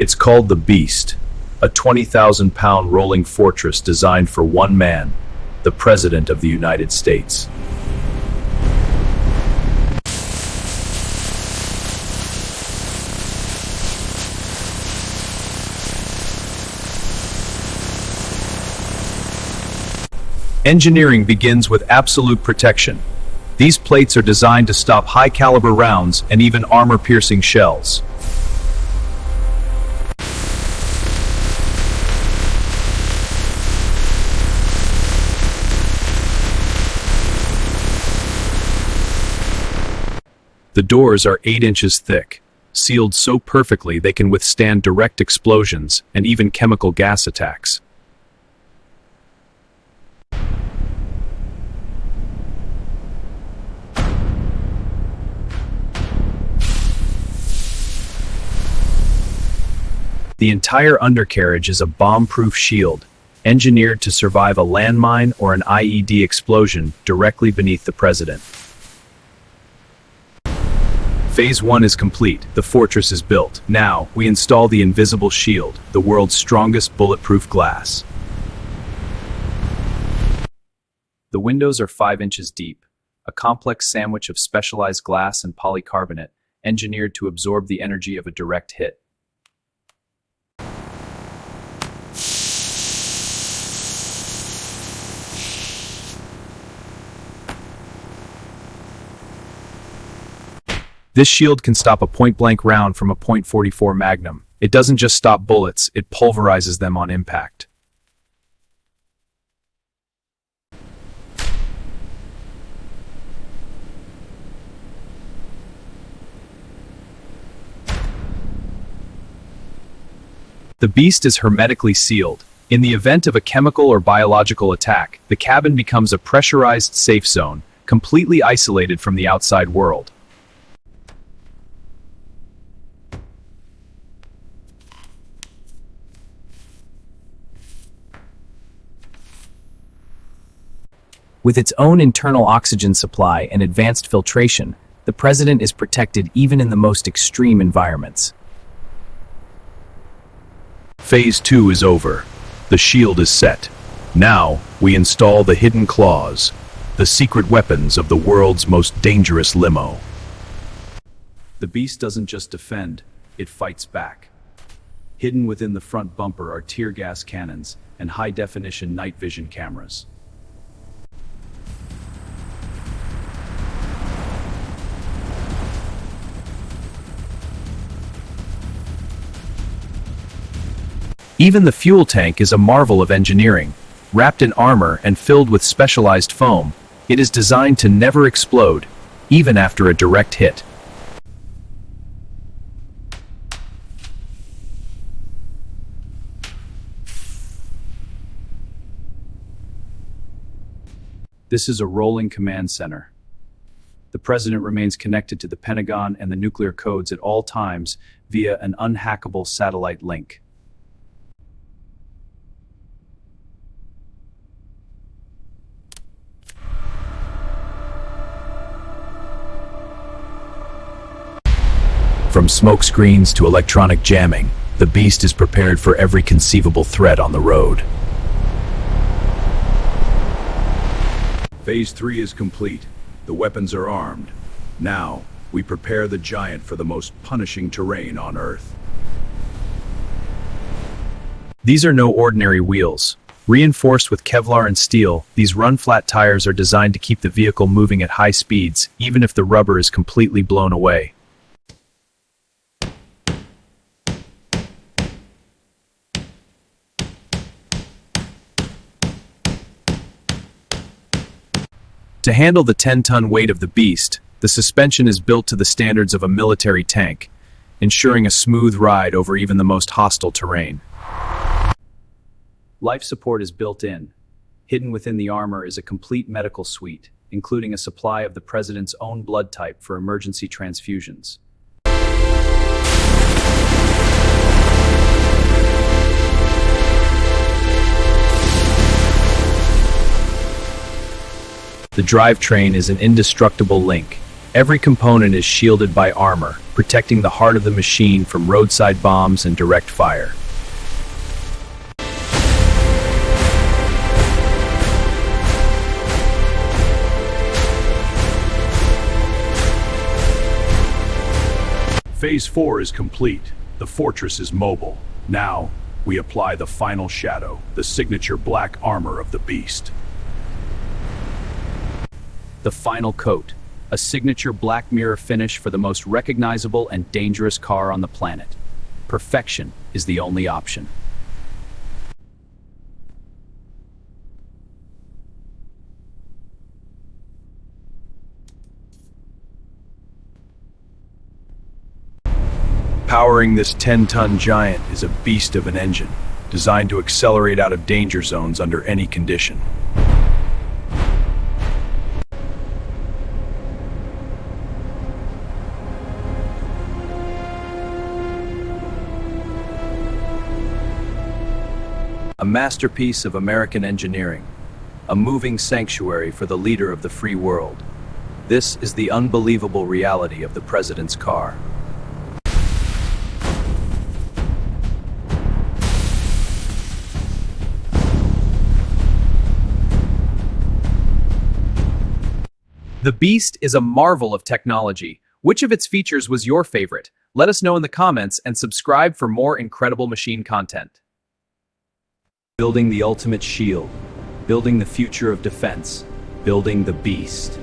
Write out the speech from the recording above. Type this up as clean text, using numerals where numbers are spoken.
It's called the Beast, a 20,000-pound rolling fortress designed for one man, the President of the United States. Engineering begins with absolute protection. These plates are designed to stop high-caliber rounds and even armor-piercing shells. The doors are 8 inches thick, sealed so perfectly they can withstand direct explosions and even chemical gas attacks. The entire undercarriage is a bomb-proof shield, engineered to survive a landmine or an IED explosion directly beneath the president. Phase 1 is complete. The fortress is built. Now, we install the invisible shield, the world's strongest bulletproof glass. The windows are 5 inches deep, a complex sandwich of specialized glass and polycarbonate, engineered to absorb the energy of a direct hit. This shield can stop a point-blank round from a .44 Magnum. It doesn't just stop bullets, it pulverizes them on impact. The Beast is hermetically sealed. In the event of a chemical or biological attack, the cabin becomes a pressurized safe zone, completely isolated from the outside world. With its own internal oxygen supply and advanced filtration, the president is protected even in the most extreme environments. Phase 2 is over. The shield is set. Now, we install the hidden claws, the secret weapons of the world's most dangerous limo. The Beast doesn't just defend, it fights back. Hidden within the front bumper are tear gas cannons and high-definition night vision cameras. Even the fuel tank is a marvel of engineering. Wrapped in armor and filled with specialized foam, it is designed to never explode, even after a direct hit. This is a rolling command center. The president remains connected to the Pentagon and the nuclear codes at all times via an unhackable satellite link. From smoke screens to electronic jamming, the Beast is prepared for every conceivable threat on the road. Phase 3 is complete. The weapons are armed. Now, we prepare the giant for the most punishing terrain on Earth. These are no ordinary wheels. Reinforced with Kevlar and steel, these run-flat tires are designed to keep the vehicle moving at high speeds, even if the rubber is completely blown away. To handle the 10-ton weight of the Beast, the suspension is built to the standards of a military tank, ensuring a smooth ride over even the most hostile terrain. Life support is built in. Hidden within the armor is a complete medical suite, including a supply of the president's own blood type for emergency transfusions. The drivetrain is an indestructible link, Every component is shielded by armor, protecting the heart of the machine from roadside bombs and direct fire. Phase 4 is complete. The fortress is mobile. Now, we apply the final shadow, the signature black armor of the beast. The final coat, a signature black mirror finish for the most recognizable and dangerous car on the planet. Perfection is the only option. Powering this 10-ton giant is a beast of an engine, designed to accelerate out of danger zones under any condition. A masterpiece of American engineering, a moving sanctuary for the leader of the free world. This is the unbelievable reality of the president's car. The Beast is a marvel of technology. Which of its features was your favorite? Let us know in the comments and subscribe for more incredible machine content. Building the ultimate shield, building the future of defense, building the Beast.